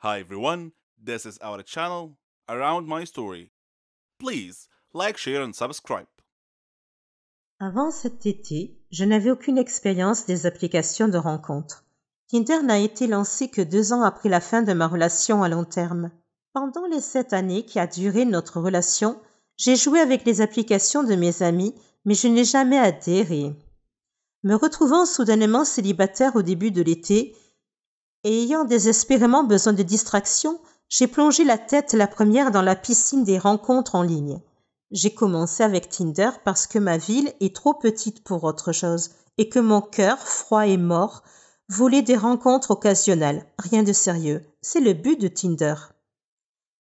Hi everyone, this is our channel Around My Story. Please like, share and subscribe. Avant cet été, je n'avais aucune expérience des applications de rencontres. Tinder n'a été lancé que 2 ans après la fin de ma relation à long terme. Pendant les 7 années qui a duré notre relation, j'ai joué avec les applications de mes amis, mais je n'ai jamais adhéré. Me retrouvant soudainement célibataire au début de l'été et ayant désespérément besoin de distraction, j'ai plongé la tête la première dans la piscine des rencontres en ligne. J'ai commencé avec Tinder parce que ma ville est trop petite pour autre chose et que mon cœur, froid et mort, voulait des rencontres occasionnelles. Rien de sérieux. C'est le but de Tinder.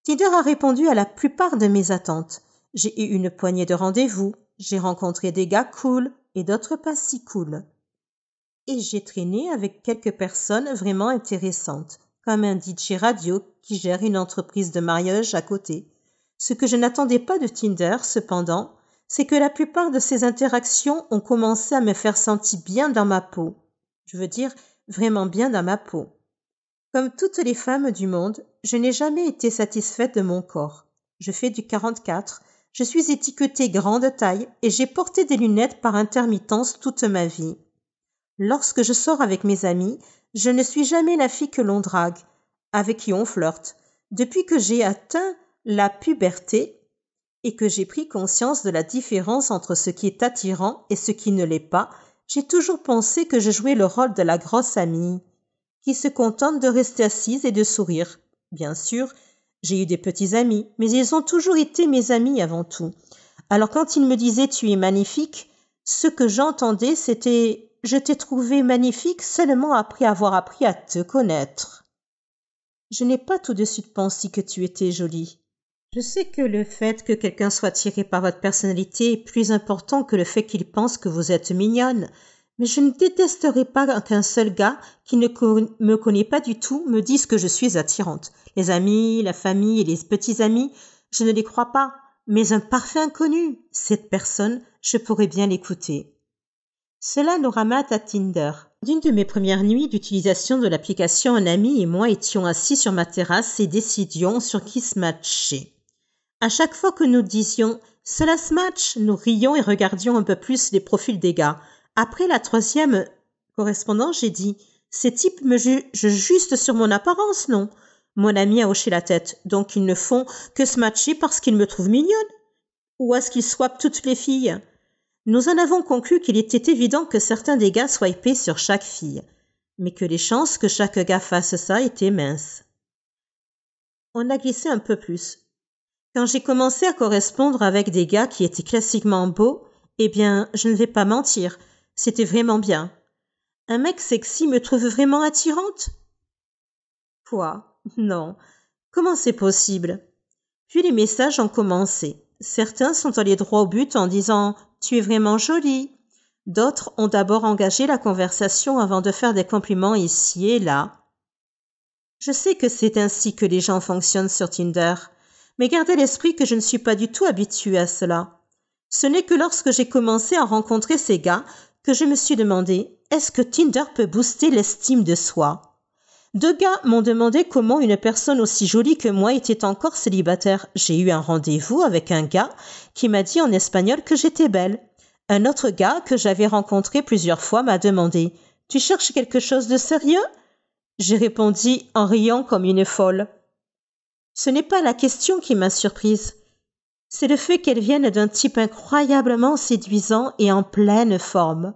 Tinder a répondu à la plupart de mes attentes. J'ai eu une poignée de rendez-vous, j'ai rencontré des gars cool et d'autres pas si cool. Et j'ai traîné avec quelques personnes vraiment intéressantes, comme un DJ radio qui gère une entreprise de mariage à côté. Ce que je n'attendais pas de Tinder, cependant, c'est que la plupart de ces interactions ont commencé à me faire sentir bien dans ma peau. Je veux dire, vraiment bien dans ma peau. Comme toutes les femmes du monde, je n'ai jamais été satisfaite de mon corps. Je fais du 44, je suis étiquetée grande taille et j'ai porté des lunettes par intermittence toute ma vie. Lorsque je sors avec mes amis, je ne suis jamais la fille que l'on drague, avec qui on flirte. Depuis que j'ai atteint la puberté et que j'ai pris conscience de la différence entre ce qui est attirant et ce qui ne l'est pas, j'ai toujours pensé que je jouais le rôle de la grosse amie, qui se contente de rester assise et de sourire. Bien sûr, j'ai eu des petits amis, mais ils ont toujours été mes amis avant tout. Alors quand ils me disaient « tu es magnifique », ce que j'entendais c'était « je t'ai trouvé magnifique seulement après avoir appris à te connaître ». Je n'ai pas tout de suite pensé que tu étais jolie. Je sais que le fait que quelqu'un soit attiré par votre personnalité est plus important que le fait qu'il pense que vous êtes mignonne, mais je ne détesterai pas qu'un seul gars qui ne me connaît pas du tout me dise que je suis attirante. Les amis, la famille et les petits amis, je ne les crois pas, mais un parfait inconnu, cette personne, je pourrais bien l'écouter. Cela nous ramène à Tinder. D'une de mes premières nuits d'utilisation de l'application, un ami et moi étions assis sur ma terrasse et décidions sur qui se matcher. À chaque fois que nous disions « cela se match », nous rions et regardions un peu plus les profils des gars. Après la 3e correspondance, j'ai dit « ces types me jugent juste sur mon apparence, non ?» Mon ami a hoché la tête. « Donc ils ne font que se matcher parce qu'ils me trouvent mignonne ? Ou est-ce qu'ils swappent toutes les filles ?» Nous en avons conclu qu'il était évident que certains des gars swipaient sur chaque fille, mais que les chances que chaque gars fasse ça étaient minces. On a glissé un peu plus. Quand j'ai commencé à correspondre avec des gars qui étaient classiquement beaux, eh bien, je ne vais pas mentir, c'était vraiment bien. Un mec sexy me trouve vraiment attirante? Quoi? Non. Comment c'est possible? Puis les messages ont commencé. Certains sont allés droit au but en disant « tu es vraiment jolie ». D'autres ont d'abord engagé la conversation avant de faire des compliments ici et là. Je sais que c'est ainsi que les gens fonctionnent sur Tinder, mais gardez à l'esprit que je ne suis pas du tout habituée à cela. Ce n'est que lorsque j'ai commencé à rencontrer ces gars que je me suis demandé « est-ce que Tinder peut booster l'estime de soi ?» 2 gars m'ont demandé comment une personne aussi jolie que moi était encore célibataire. J'ai eu un rendez-vous avec un gars qui m'a dit en espagnol que j'étais belle. Un autre gars que j'avais rencontré plusieurs fois m'a demandé « tu cherches quelque chose de sérieux ?» J'ai répondu en riant comme une folle. Ce n'est pas la question qui m'a surprise. C'est le fait qu'elle vienne d'un type incroyablement séduisant et en pleine forme.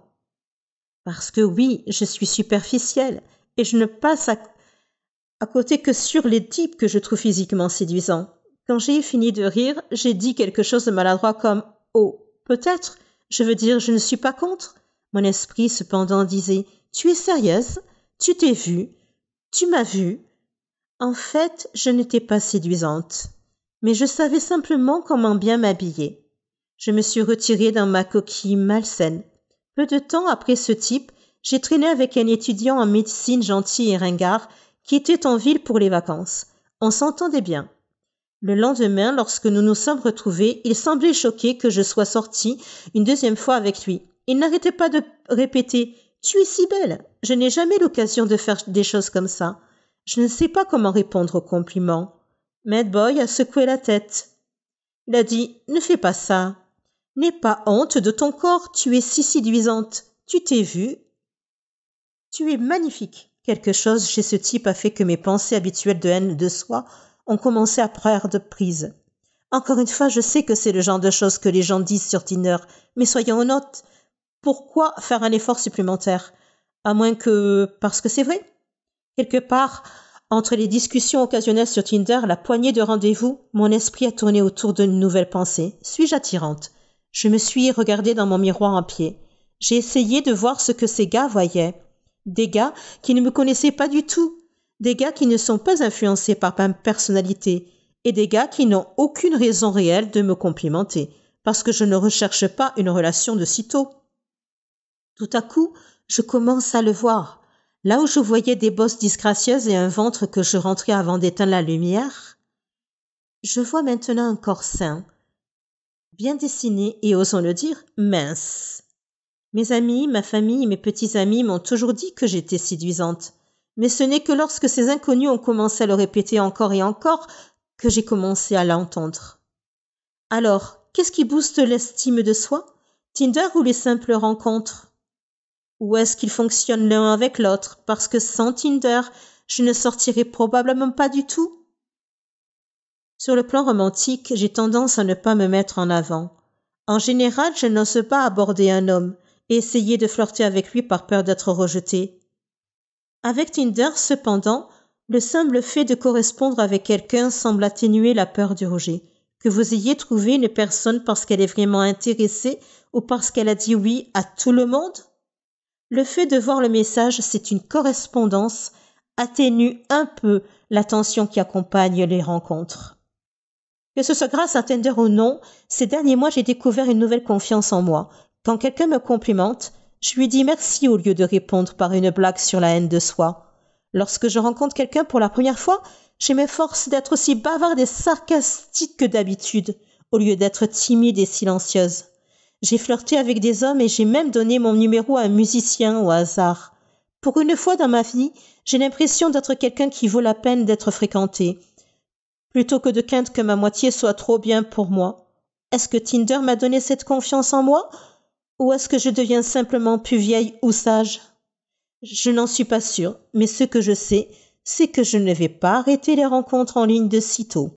Parce que oui, je suis superficielle et je ne passe à côté que sur les types que je trouve physiquement séduisants. Quand j'ai fini de rire, j'ai dit quelque chose de maladroit comme « oh, peut-être, je veux dire, je ne suis pas contre ». Mon esprit cependant disait « tu es sérieuse? Tu t'es vue? Tu m'as vue ?» En fait, je n'étais pas séduisante, mais je savais simplement comment bien m'habiller. Je me suis retirée dans ma coquille malsaine. Peu de temps après ce type, j'ai traîné avec un étudiant en médecine gentil et ringard qui était en ville pour les vacances. On s'entendait bien. Le lendemain, lorsque nous nous sommes retrouvés, il semblait choqué que je sois sortie une 2e fois avec lui. Il n'arrêtait pas de répéter « Tu es si belle !» Je n'ai jamais l'occasion de faire des choses comme ça. Je ne sais pas comment répondre au compliment. Mad Boy a secoué la tête. Il a dit « Ne fais pas ça. N'aie pas honte de ton corps, tu es si séduisante. Tu t'es vue. Tu es magnifique. » Quelque chose chez ce type a fait que mes pensées habituelles de haine de soi ont commencé à perdre prise. Encore une fois, je sais que c'est le genre de choses que les gens disent sur Tinder, mais soyons honnêtes, pourquoi faire un effort supplémentaire? À moins que... parce que c'est vrai. Quelque part, entre les discussions occasionnelles sur Tinder, la poignée de rendez-vous, mon esprit a tourné autour d'une nouvelle pensée. Suis-je attirante? Je me suis regardée dans mon miroir en pied. J'ai essayé de voir ce que ces gars voyaient. Des gars qui ne me connaissaient pas du tout. Des gars qui ne sont pas influencés par ma personnalité. Et des gars qui n'ont aucune raison réelle de me complimenter, parce que je ne recherche pas une relation de sitôt. Tout à coup, je commence à le voir. Là où je voyais des bosses disgracieuses et un ventre que je rentrais avant d'éteindre la lumière, je vois maintenant un corps sain, bien dessiné et, osons le dire, mince. Mes amis, ma famille et mes petits amis m'ont toujours dit que j'étais séduisante. Mais ce n'est que lorsque ces inconnus ont commencé à le répéter encore et encore que j'ai commencé à l'entendre. Alors, qu'est-ce qui booste l'estime de soi? Tinder ou les simples rencontres? Ou est-ce qu'ils fonctionnent l'un avec l'autre? Parce que sans Tinder, je ne sortirais probablement pas du tout. Sur le plan romantique, j'ai tendance à ne pas me mettre en avant. En général, je n'ose pas aborder un homme et essayer de flirter avec lui par peur d'être rejetée. Avec Tinder, cependant, le simple fait de correspondre avec quelqu'un semble atténuer la peur du rejet. Que vous ayez trouvé une personne parce qu'elle est vraiment intéressée ou parce qu'elle a dit oui à tout le monde? Le fait de voir le message, c'est une correspondance, atténue un peu la tension qui accompagne les rencontres. Que ce soit grâce à Tinder ou non, ces derniers mois, j'ai découvert une nouvelle confiance en moi. Quand quelqu'un me complimente, je lui dis merci au lieu de répondre par une blague sur la haine de soi. Lorsque je rencontre quelqu'un pour la première fois, je m'efforce d'être aussi bavarde et sarcastique que d'habitude, au lieu d'être timide et silencieuse. J'ai flirté avec des hommes et j'ai même donné mon numéro à un musicien au hasard. Pour une fois dans ma vie, j'ai l'impression d'être quelqu'un qui vaut la peine d'être fréquenté, plutôt que de craindre que ma moitié soit trop bien pour moi. Est-ce que Tinder m'a donné cette confiance en moi? Ou est-ce que je deviens simplement plus vieille ou sage? Je n'en suis pas sûre, mais ce que je sais, c'est que je ne vais pas arrêter les rencontres en ligne de sitôt.